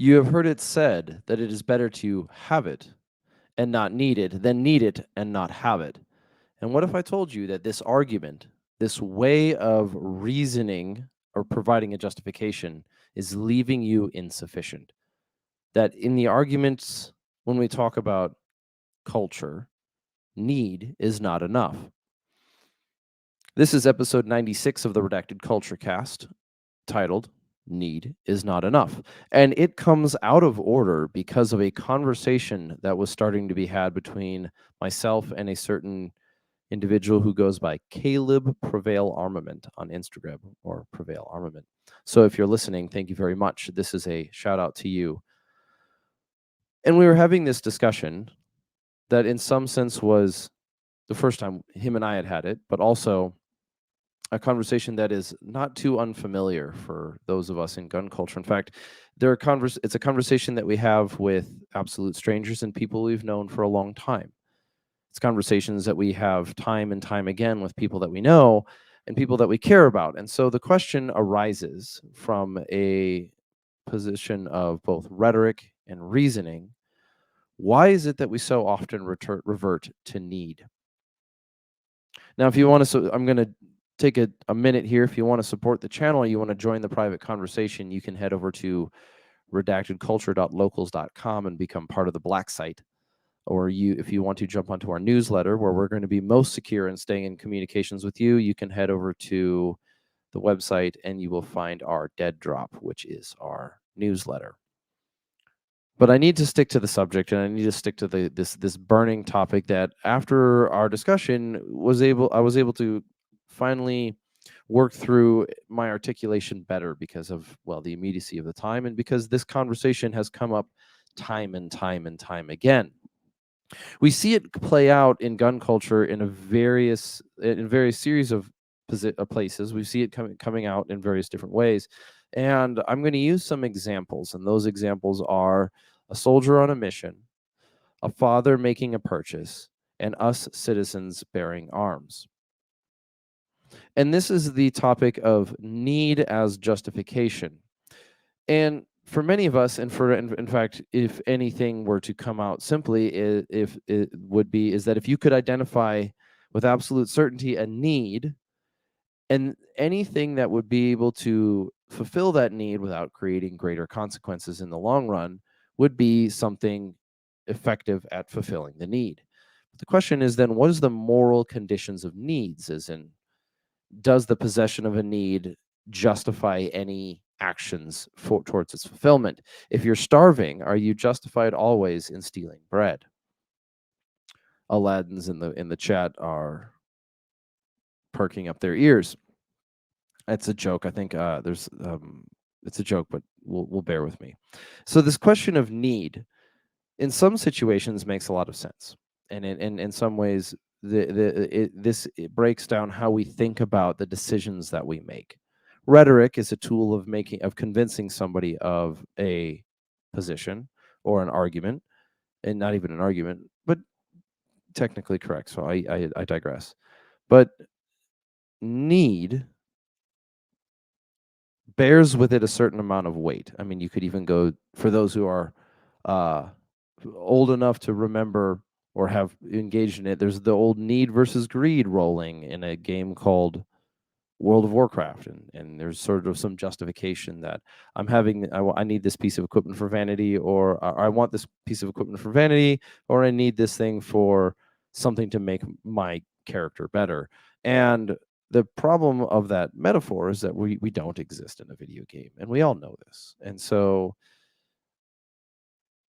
You have heard it said that it is better to have it and not need it than need it and not have it. And what if I told you that this argument, this way of reasoning or providing a justification, is leaving you insufficient? That in the arguments, when we talk about culture, need is not enough. This is episode 96 of the Redacted Culture Cast, titled Need is Not Enough. And it comes out of order because of a conversation that was starting to be had between myself and a certain individual who goes by Caleb Prevail Armament on Instagram, or Prevail Armament. So if you're listening, thank you very much. This is a shout out to you. And we were having this discussion that in some sense was the first time him and I had it, but also a conversation that is not too unfamiliar for those of us in gun culture. In fact, it's a conversation that we have with absolute strangers and people we've known for a long time. It's conversations that we have time and time again with people that we know and people that we care about. And so the question arises from a position of both rhetoric and reasoning. Why is it that we so often revert to need? Now, if you want to, I'm going to take a minute here. If you want to support the channel, you want to join the private conversation, you can head over to redactedculture.locals.com and become part of the Black site. Or if you want to jump onto our newsletter, where we're going to be most secure in staying in communications with you, you can head over to the website and you will find our Dead Drop, which is our newsletter. But I need to stick to the subject, and I need to stick to this burning topic that after our discussion I was able to finally work through my articulation better because of, well, the immediacy of the time, and because this conversation has come up time and time and time again. We see it play out in gun culture in various series of places. We see it coming out in various different ways. And I'm going to use some examples, and those examples are a soldier on a mission, a father making a purchase, and us citizens bearing arms. And this is the topic of need as justification. And for many of us, and in fact, if anything were to come out simply, if it would be, is that if you could identify with absolute certainty a need, and anything that would be able to fulfill that need without creating greater consequences in the long run would be something effective at fulfilling the need. But the question is then, what is the moral conditions of needs? As in, does the possession of a need justify any actions towards its fulfillment? If you're starving, are you justified always in stealing bread? Aladdin's in the chat are perking up their ears. It's a joke. I think it's a joke, but we'll bear with me. So this question of need, in some situations, makes a lot of sense, and in some ways, it breaks down how we think about the decisions that we make. Rhetoric is a tool of convincing somebody of a position or an argument, and not even an argument, but technically correct. So I digress. But need bears with it a certain amount of weight. I mean, you could even go, for those who are old enough to remember or have engaged in it, there's the old need versus greed rolling in a game called World of Warcraft, and there's sort of some justification that I need this piece of equipment for vanity, or I want this piece of equipment for vanity, or I need this thing for something to make my character better. And the problem of that metaphor is that we don't exist in a video game, and we all know this. And so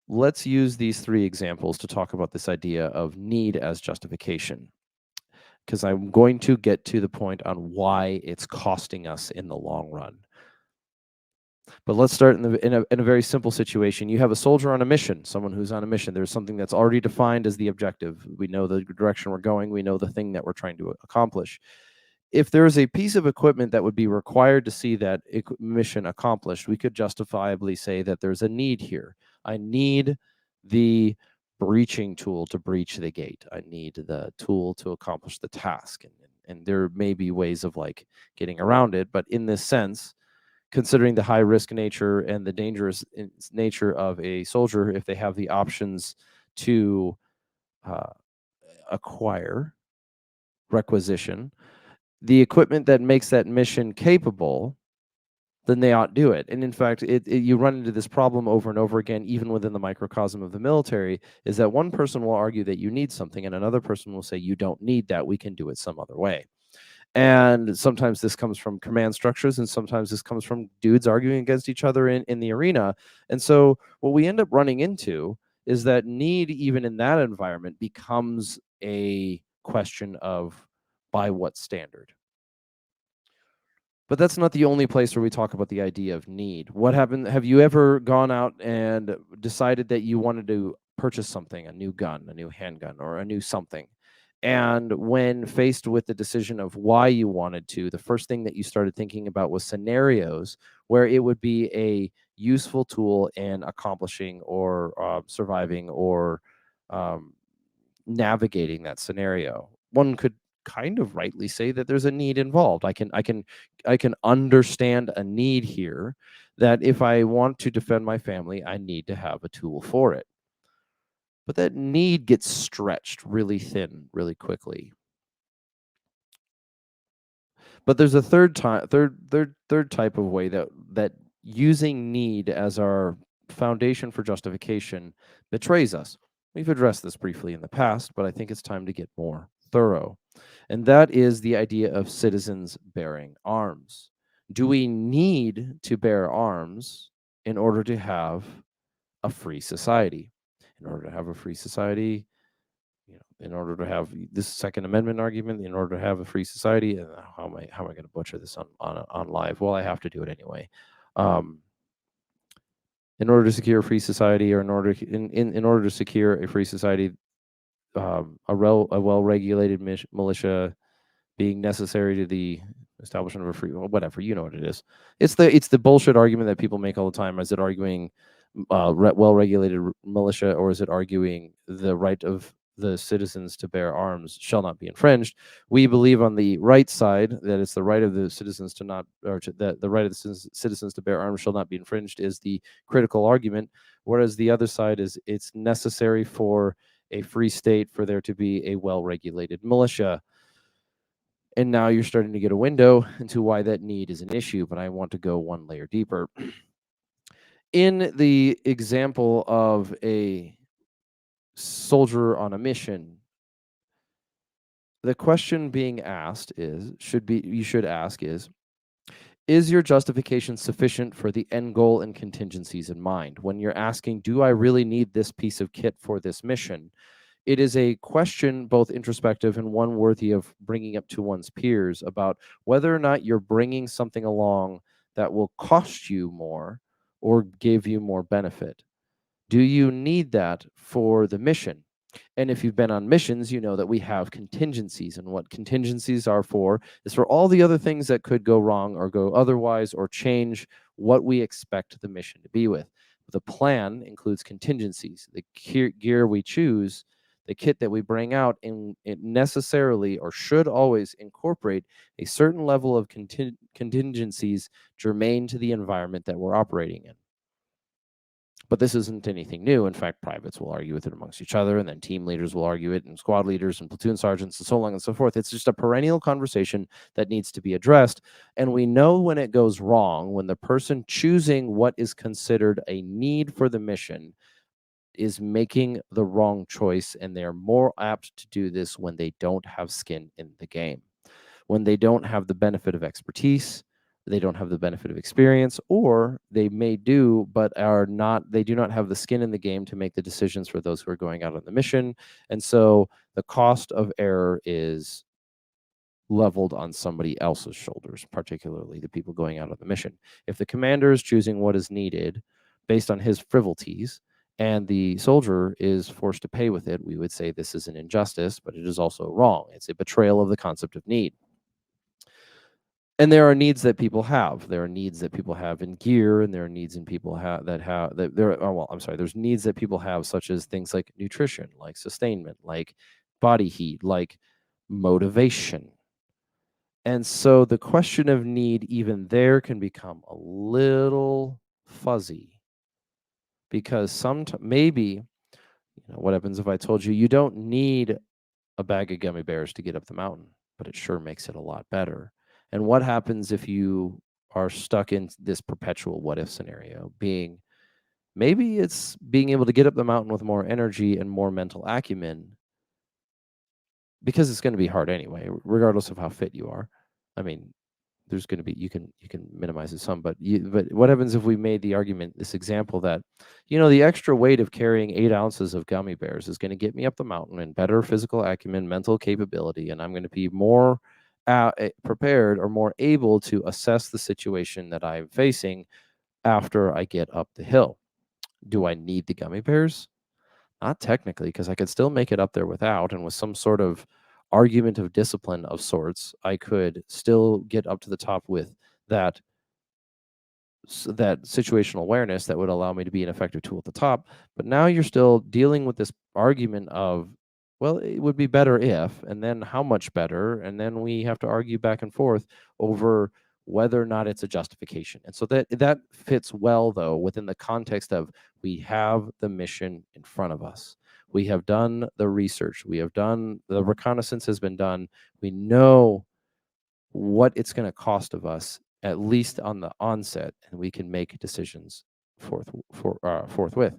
let's use these three examples to talk about this idea of need as justification, because I'm going to get to the point on why it's costing us in the long run. But let's start in a very simple situation. You have a soldier on a mission, someone who's on a mission. There's something that's already defined as the objective. We know the direction we're going. We know the thing that we're trying to accomplish. If there's a piece of equipment that would be required to see that mission accomplished, we could justifiably say that there's a need here. I need the breaching tool to breach the gate. I need the tool to accomplish the task. And there may be ways of like getting around it, but in this sense, considering the high risk nature and the dangerous nature of a soldier, if they have the options to acquire, requisition, the equipment that makes that mission capable, then they outdo it. And in fact, you run into this problem over and over again, even within the microcosm of the military, is that one person will argue that you need something and another person will say, you don't need that, we can do it some other way. And sometimes this comes from command structures, and sometimes this comes from dudes arguing against each other in the arena. And so what we end up running into is that need, even in that environment, becomes a question of by what standard. But that's not the only place where we talk about the idea of need. What happened? Have you ever gone out and decided that you wanted to purchase something, a new gun, a new handgun, or a new something? And when faced with the decision of why you wanted to, the first thing that you started thinking about was scenarios where it would be a useful tool in accomplishing or surviving or um, navigating that scenario. One could kind of rightly say that there's a need involved. I can understand a need here, that if I want to defend my family, I need to have a tool for it. But that need gets stretched really thin really quickly. But there's a third type of way that using need as our foundation for justification betrays us. We've addressed this briefly in the past, but I think it's time to get more thorough. And that is the idea of citizens bearing arms. Do we need to bear arms in order to have a free society? In order to have a free society, in order to have this Second Amendment argument, in order to have a free society, how am I going to butcher this on live? Well, I have to do it anyway. In order to secure a free society, or in order to secure a free society, a well-regulated militia being necessary to the establishment of a free, whatever, you know what it is. It's the bullshit argument that people make all the time. Is it arguing well-regulated militia, or is it arguing the right of the citizens to bear arms shall not be infringed? We believe on the right side that it's the right of the citizens to not, or that the right of the citizens to bear arms shall not be infringed is the critical argument, whereas the other side is it's necessary for a free state for there to be a well-regulated militia. And now you're starting to get a window into why that need is an issue, but I want to go one layer deeper. In the example of a soldier on a mission, the question being asked you should ask is your justification sufficient for the end goal and contingencies in mind? When you're asking, do I really need this piece of kit for this mission? It is a question both introspective and one worthy of bringing up to one's peers about whether or not you're bringing something along that will cost you more or give you more benefit. Do you need that for the mission? And if you've been on missions, you know that we have contingencies, and what contingencies are for is for all the other things that could go wrong or go otherwise or change what we expect the mission to be with. The plan includes contingencies. The gear we choose, the kit that we bring out, and it necessarily or should always incorporate a certain level of contingencies germane to the environment that we're operating in. But this isn't anything new. In fact, privates will argue with it amongst each other, and then team leaders will argue it, and squad leaders and platoon sergeants, and so on and so forth. It's just a perennial conversation that needs to be addressed. And we know when it goes wrong, when the person choosing what is considered a need for the mission is making the wrong choice, and they're more apt to do this when they don't have skin in the game, when they don't have the benefit of expertise, they don't have the benefit of experience, or they may do, but they do not have the skin in the game to make the decisions for those who are going out on the mission. And so the cost of error is leveled on somebody else's shoulders, particularly the people going out on the mission. If the commander is choosing what is needed based on his frivolities, and the soldier is forced to pay with it, we would say this is an injustice, but it is also wrong. It's a betrayal of the concept of need. And there are needs that people have. There are needs that people have in gear, and there are needs in people there's needs that people have, such as things like nutrition, like sustainment, like body heat, like motivation. And so the question of need, even there, can become a little fuzzy because maybe, what happens if I told you you don't need a bag of gummy bears to get up the mountain, but it sure makes it a lot better. And what happens if you are stuck in this perpetual what if scenario, being maybe it's being able to get up the mountain with more energy and more mental acumen, because it's going to be hard anyway, regardless of how fit you are. I mean, there's going to be, you can minimize it some, but what happens if we made the argument, this example, that the extra weight of carrying 8 ounces of gummy bears is going to get me up the mountain in better physical acumen, mental capability, and I'm going to be more prepared or more able to assess the situation that I'm facing after I get up the hill. Do I need the gummy bears? Not technically, because I could still make it up there without, and with some sort of argument of discipline of sorts, I could still get up to the top with that that situational awareness that would allow me to be an effective tool at the top. But now you're still dealing with this argument of, well, it would be better if, and then how much better, and then we have to argue back and forth over whether or not it's a justification. And so that fits well, though, within the context of, we have the mission in front of us. We have done the research. We have done the reconnaissance has been done. We know what it's going to cost of us, at least on the onset, and we can make decisions forthwith.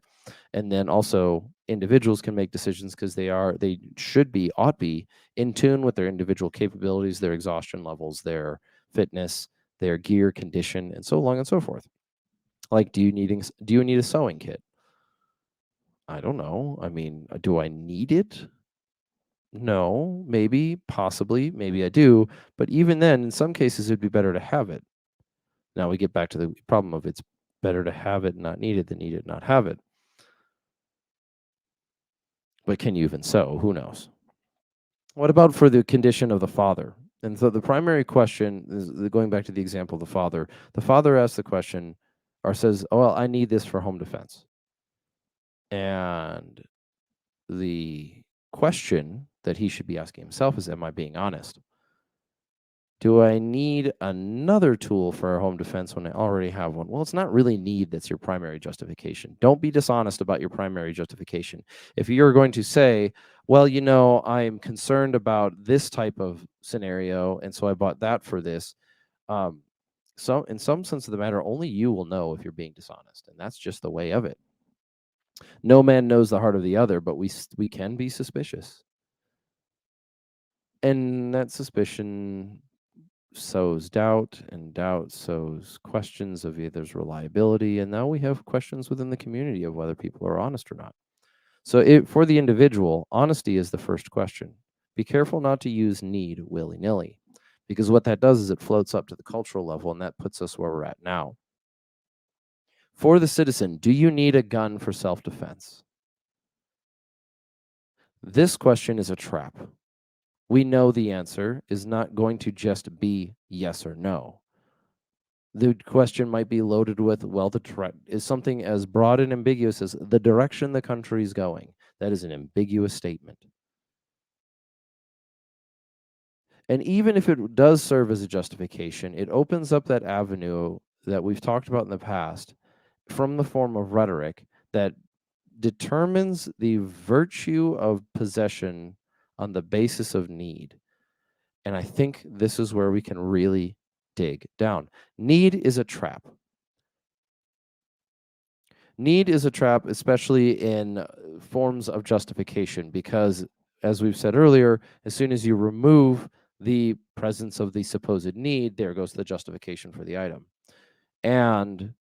And then also individuals can make decisions because they should be, ought be, in tune with their individual capabilities, their exhaustion levels, their fitness, their gear condition, and so on and so forth. Like, do you need a sewing kit? I don't know. I mean, do I need it? No, maybe, possibly, maybe I do. But even then, in some cases, it'd be better to have it. Now we get back to the problem of, it's better to have it and not need it than need it and not have it. But can you even sew? Who knows? What about for the condition of the father? And so the primary question is, going back to the example of the father. The father asks the question, or says, "Oh, well, I need this for home defense." And the question that he should be asking himself is, am I being honest? Do I need another tool for home defense when I already have one? Well, it's not really need that's your primary justification. Don't be dishonest about your primary justification. If you're going to say, well, I'm concerned about this type of scenario, and so I bought that for this. So in some sense of the matter, only you will know if you're being dishonest, and that's just the way of it. No man knows the heart of the other, but we can be suspicious. And that suspicion sows doubt, and doubt sows questions of either's reliability, and now we have questions within the community of whether people are honest or not. So for the individual, honesty is the first question. Be careful not to use need willy-nilly, because what that does is it floats up to the cultural level, and that puts us where we're at now. For the citizen, do you need a gun for self-defense? This question is a trap. We know the answer is not going to just be yes or no. The question might be loaded with, well, the threat is something as broad and ambiguous as the direction the country is going. That is an ambiguous statement. And even if it does serve as a justification, it opens up that avenue that we've talked about in the past from the form of rhetoric that determines the virtue of possession on the basis of need. And I think this is where we can really dig down. Need is a trap. Need is a trap, especially in forms of justification, because, as we've said earlier, as soon as you remove the presence of the supposed need, there goes the justification for the item. And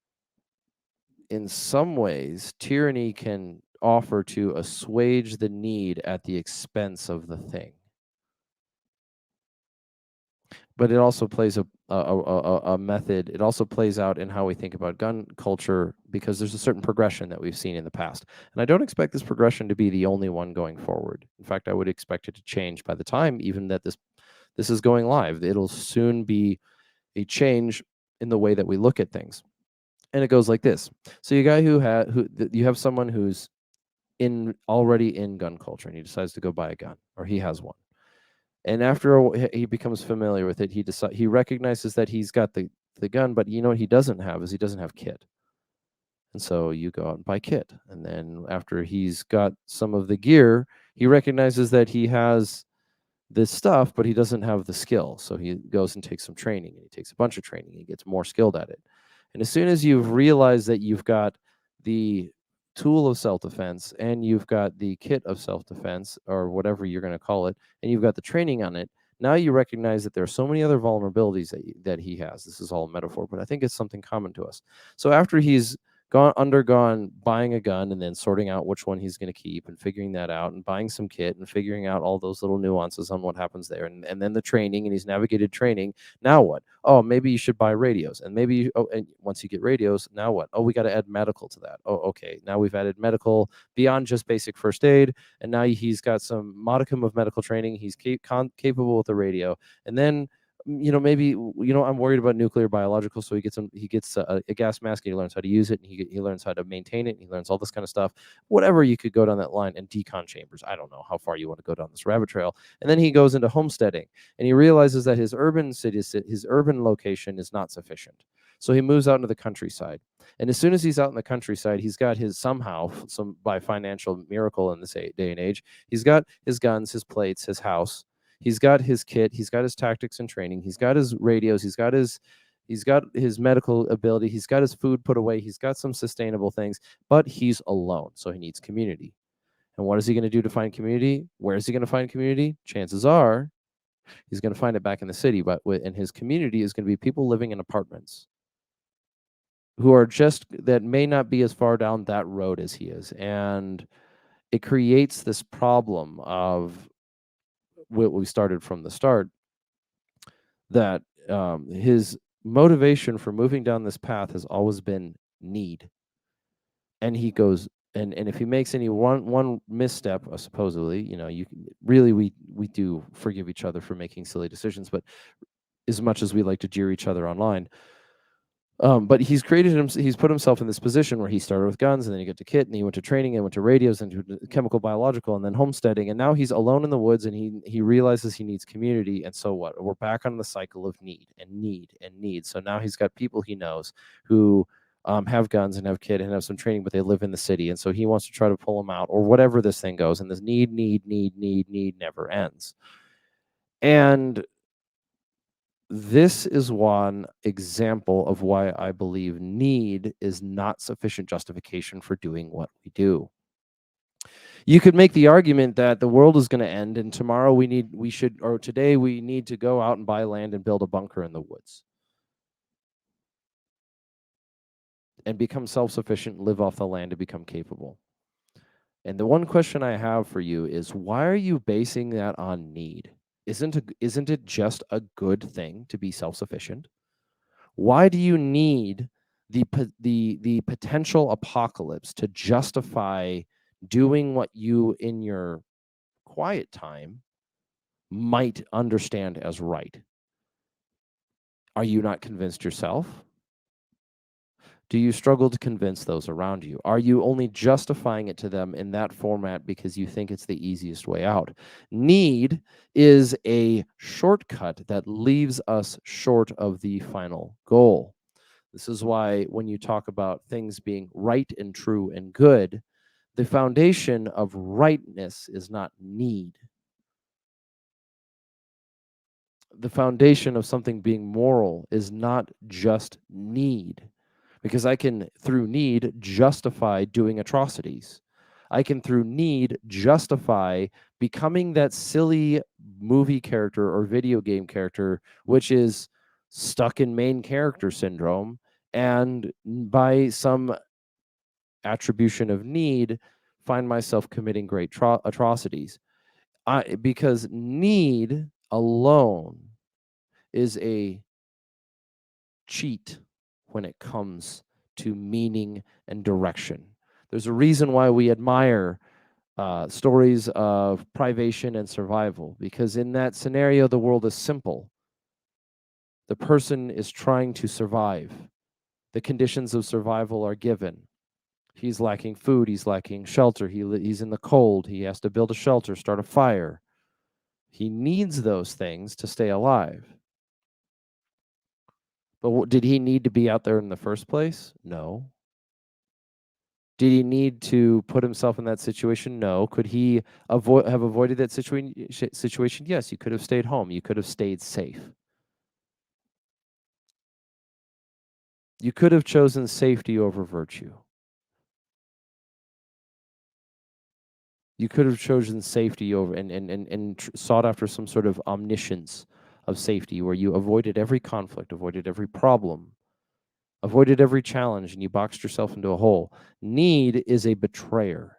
in some ways, tyranny can offer to assuage the need at the expense of the thing. But it also plays a method. It also plays out in how we think about gun culture, because there's a certain progression that we've seen in the past. And I don't expect this progression to be the only one going forward. In fact, I would expect it to change by the time even that this is going live. It'll soon be a change in the way that we look at things. And it goes like this. So you have someone who's already in gun culture, and he decides to go buy a gun, or he has one. And after he becomes familiar with it, he recognizes that he's got the gun, but you know what he doesn't have is he doesn't have kit. And so you go out and buy kit. And then after he's got some of the gear, he recognizes that he has this stuff, but he doesn't have the skill. So he goes and takes some training, and he takes a bunch of training. He gets more skilled at it. And as soon as you've realized that you've got the tool of self-defense and you've got the kit of self-defense, or whatever you're going to call it, and you've got the training on it, now you recognize that there are so many other vulnerabilities that he has. This is all a metaphor, but I think it's something common to us. So after he's undergone buying a gun and then sorting out which one he's going to keep and figuring that out, and buying some kit and figuring out all those little nuances on what happens there, and then the training, and he's navigated training. Now what? Oh, maybe you should buy radios, and maybe and once you get radios, now what? Oh, we got to add medical to that. Oh, okay, now we've added medical beyond just basic first aid, and now he's got some modicum of medical training. He's capable with the radio, and then maybe, I'm worried about nuclear biological, so he gets a gas mask, and he learns how to use it, and he learns how to maintain it, and he learns all this kind of stuff. Whatever, you could go down that line, and decon chambers. I don't know how far you want to go down this rabbit trail. And then he goes into homesteading, and he realizes that his urban location is not sufficient. So he moves out into the countryside. And as soon as he's out in the countryside, he's got by financial miracle in this day and age, he's got his guns, his plates, his house. He's got his kit, he's got his tactics and training, he's got his radios, he's got his medical ability, he's got his food put away, he's got some sustainable things, but he's alone, so he needs community. And what is he going to do to find community? Where is he going to find community? Chances are he's going to find it back in the city, and his community is going to be people living in apartments that may not be as far down that road as he is. And it creates this problem of what we started from the start, that his motivation for moving down this path has always been need. And he goes, and if he makes any one misstep, supposedly, you can really, we do forgive each other for making silly decisions, but as much as we like to jeer each other online, but he's put himself in this position where he started with guns, and then he got to kit, and he went to training, and went to radios, and to chemical biological, and then homesteading, and now he's alone in the woods, and he realizes he needs community. And so what? We're back on the cycle of need and need and need. So now he's got people he knows who have guns and have kit and have some training, but they live in the city, and so he wants to try to pull them out, or whatever this thing goes, and this need never ends. And this is one example of why I believe need is not sufficient justification for doing what we do. You could make the argument that the world is going to end, and tomorrow today we need to go out and buy land and build a bunker in the woods and become self-sufficient, live off the land, and become capable. And the one question I have for you is, why are you basing that on need? Isn't it just a good thing to be self-sufficient? Why do you need the potential apocalypse to justify doing what you, in your quiet time, might understand as right? Are you not convinced yourself? Do you struggle to convince those around you? Are you only justifying it to them in that format because you think it's the easiest way out? Need is a shortcut that leaves us short of the final goal. This is why when you talk about things being right and true and good, the foundation of rightness is not need. The foundation of something being moral is not just need, because I can, through need, justify doing atrocities. I can, through need, justify becoming that silly movie character or video game character, which is stuck in main character syndrome, and by some attribution of need, find myself committing great atrocities. Because need alone is a cheat when it comes to meaning and direction. There's a reason why we admire stories of privation and survival, because in that scenario, the world is simple. The person is trying to survive. The conditions of survival are given. He's lacking food, he's lacking shelter, he's in the cold, he has to build a shelter, start a fire. He needs those things to stay alive. But did he need to be out there in the first place? No. Did he need to put himself in that situation? No. Could he have avoided that situation? Yes, you could have stayed home. You could have stayed safe. You could have chosen safety over virtue. You could have chosen safety over and sought after some sort of omniscience of safety where you avoided every conflict, avoided every problem, avoided every challenge, and you boxed yourself into a hole. Need is a betrayer,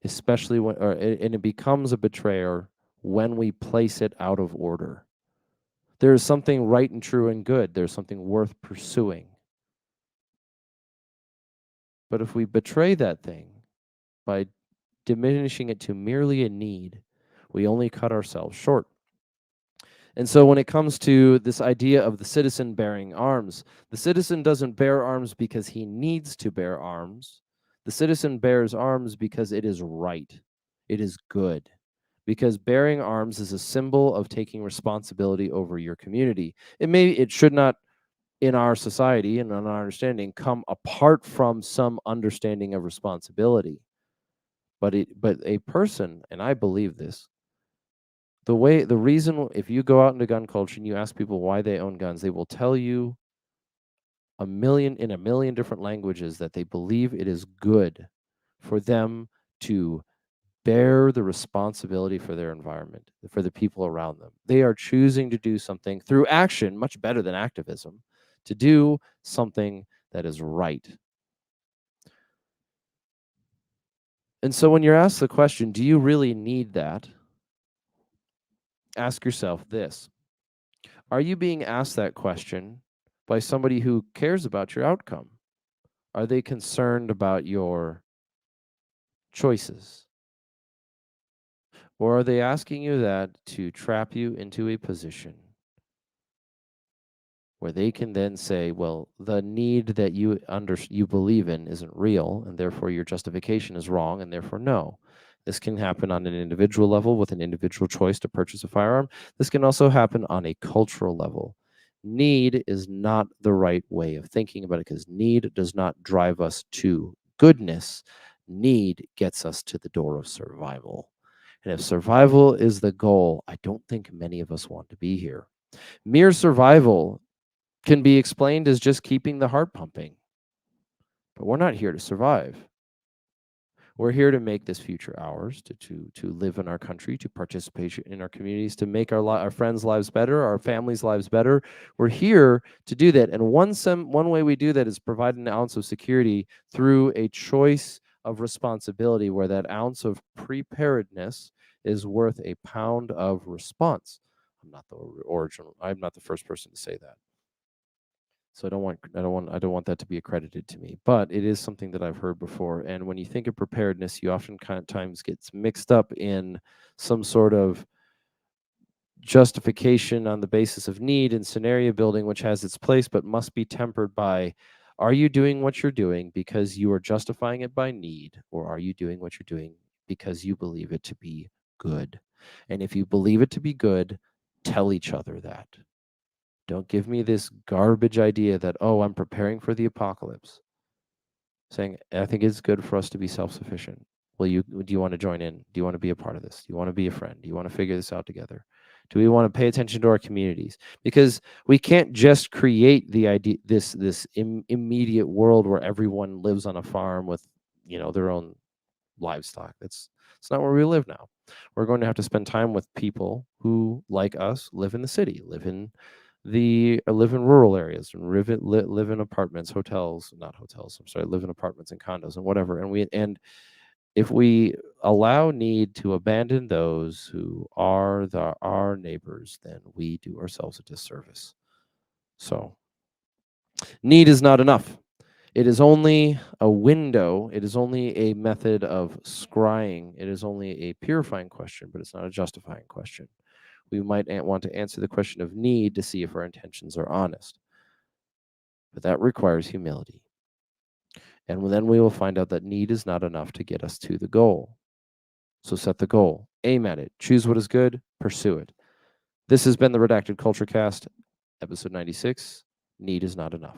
especially and it becomes a betrayer when we place it out of order. There is something right and true and good. There's something worth pursuing. But if we betray that thing by diminishing it to merely a need, we only cut ourselves short. And so when it comes to this idea of the citizen bearing arms, the citizen doesn't bear arms because he needs to bear arms. The citizen bears arms because it is right. It is good. Because bearing arms is a symbol of taking responsibility over your community. It should not, in our society and in our understanding, come apart from some understanding of responsibility. But a person, and I believe this, the reason, if you go out into gun culture and you ask people why they own guns, they will tell you in a million different languages that they believe it is good for them to bear the responsibility for their environment, for the people around them. They are choosing to do something through action, much better than activism, to do something that is right. And so when you're asked the question, do you really need that? Ask yourself this. Are you being asked that question by somebody who cares about your outcome? Are they concerned about your choices? Or are they asking you that to trap you into a position where they can then say, well, the need that you believe in isn't real, and therefore your justification is wrong, and therefore no. This can happen on an individual level with an individual choice to purchase a firearm. This can also happen on a cultural level. Need is not the right way of thinking about it because need does not drive us to goodness. Need gets us to the door of survival. And if survival is the goal, I don't think many of us want to be here. Mere survival can be explained as just keeping the heart pumping. But we're not here to survive. We're here to make this future ours, to live in our country, to participate in our communities, to make our friends' lives better, our families' lives better. We're here to do that. And one way we do that is provide an ounce of security through a choice of responsibility, where that ounce of preparedness is worth a pound of response. I'm not the first person to say that. So I don't want that to be accredited to me, but it is something that I've heard before. And when you think of preparedness, you often times gets mixed up in some sort of justification on the basis of need and scenario building, which has its place, but must be tempered by, are you doing what you're doing because you are justifying it by need, or are you doing what you're doing because you believe it to be good? And if you believe it to be good, tell each other that. Don't give me this garbage idea that, oh, I'm preparing for the apocalypse. Saying, I think it's good for us to be self-sufficient. Do you want to join in? Do you want to be a part of this? Do you want to be a friend? Do you want to figure this out together? Do we want to pay attention to our communities? Because we can't just create the idea, this immediate world where everyone lives on a farm with, their own livestock. It's not where we live now. We're going to have to spend time with people who, like us, live in the city, live in rural areas, and live in apartments, not hotels. I'm sorry, live in apartments and condos and whatever. And if we allow need to abandon those who are our neighbors, then we do ourselves a disservice. So need is not enough. It is only a window. It is only a method of scrying. It is only a purifying question, but it's not a justifying question. We might want to answer the question of need to see if our intentions are honest. But that requires humility. And then we will find out that need is not enough to get us to the goal. So set the goal, aim at it, choose what is good, pursue it. This has been the Redacted Culture Cast, episode 96. Need is not enough.